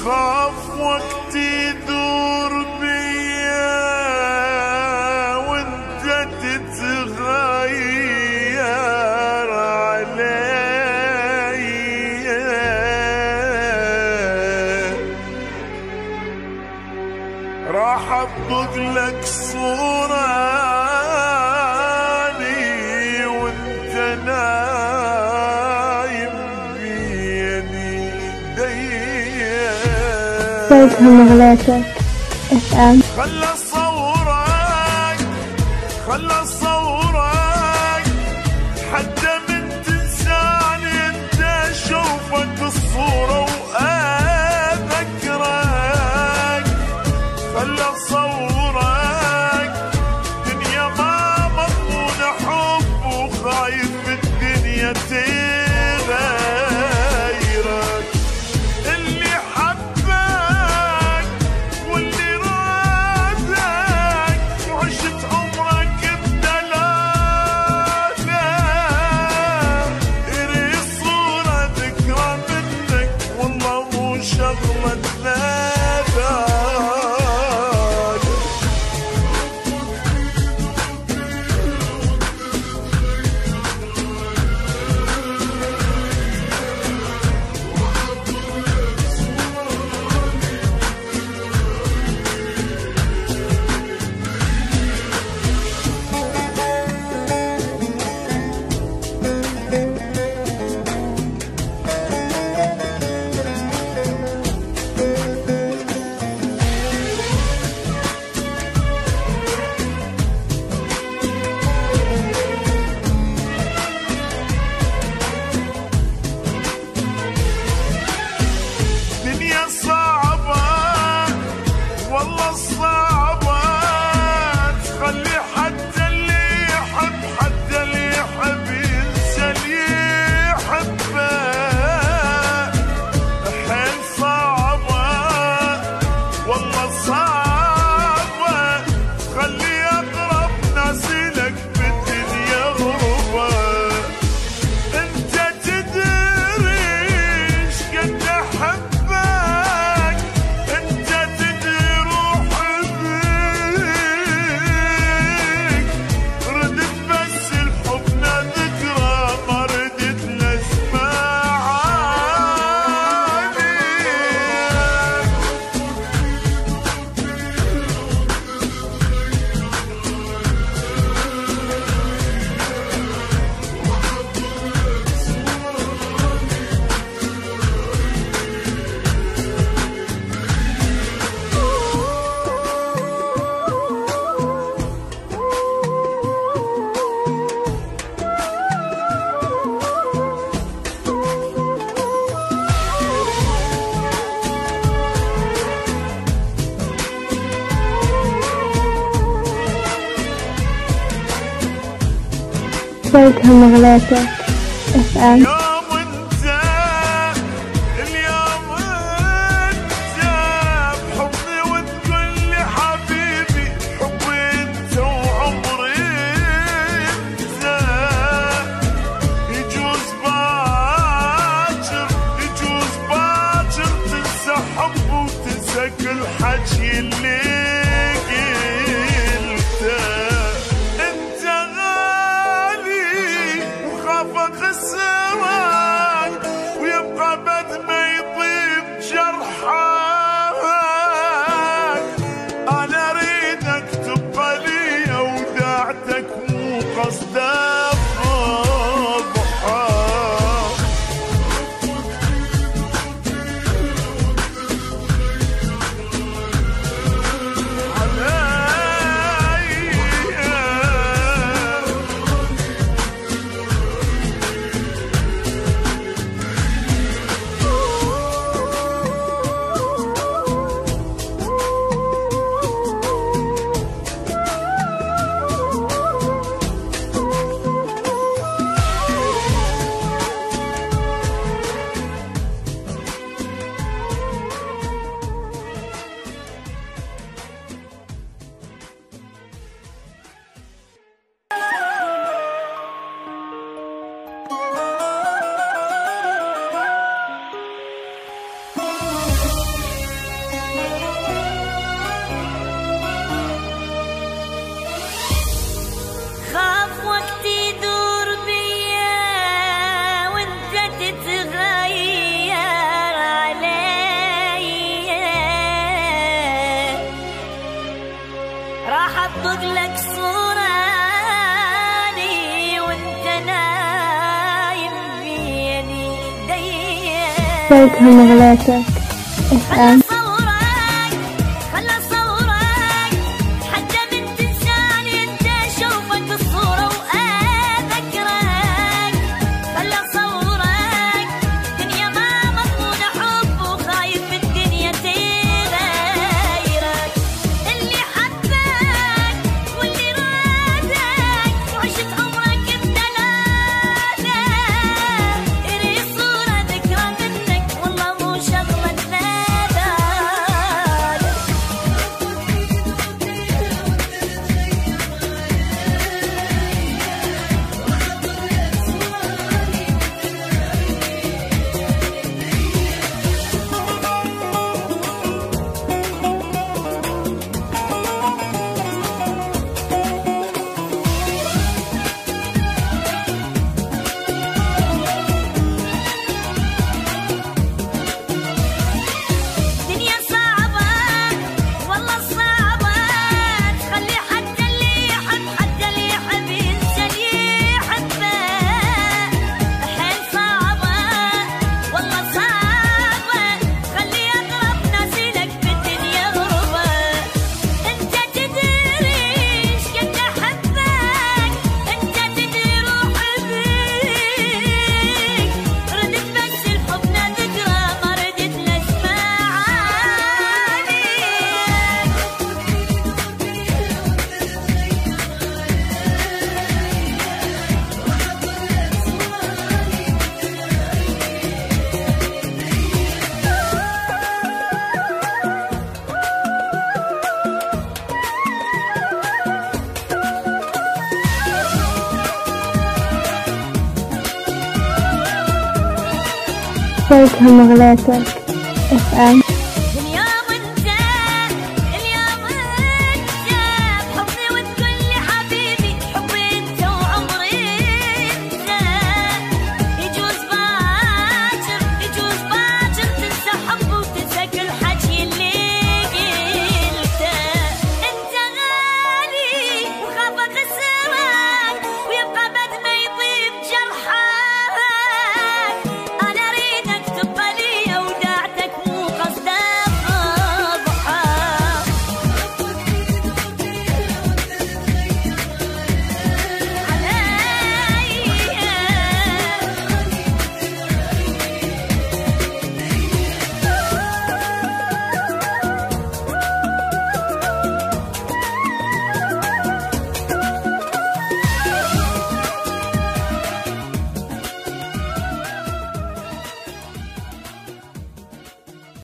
خاف وقت يدور بيا وانت تتغير علي، راح اطبق لك صورة لي وانت نايم بيدي. صوتهم غلاتك FM. خلى صورك حتى من تنساني انت اشوفك الصورة واذكرك. خلى صورك دنيا ما مضمون حب وخايف الدنيا تغيرك. اللي حبك واللي رادك وعشت عمرك بدلالة، اري الصورة ذكرى منك والله مو شغلة ناداك. دنيا صعبة والله صعبة، تخلي حتى اللي يحب ينسى اللي يحبه. حيل صعبة والله صعبة، تخلي أقرب ناس لك بالدنيا غربة. انت تدري ايش قد احبك، انت تدري روحي بيك. ردت بس الحبنا ذكرى ما ردت لاسمع عنك. صوتهم غلاتك FM. اليوم انت بحضني وتقول لي حبيبي حبي انت وعمري انت. يجوز باكر تنسى حب وتنسى كل حكي اللي قلته. انت خسرك ويبقى بد ما يطيب جرحك. انا اريدك تبقى لي وداعتك مو قصد الضحك. اطبق لك صوراني وانت نايم بين يدي. صوتها مغلاتك FM. صوتها مغلاتك FM.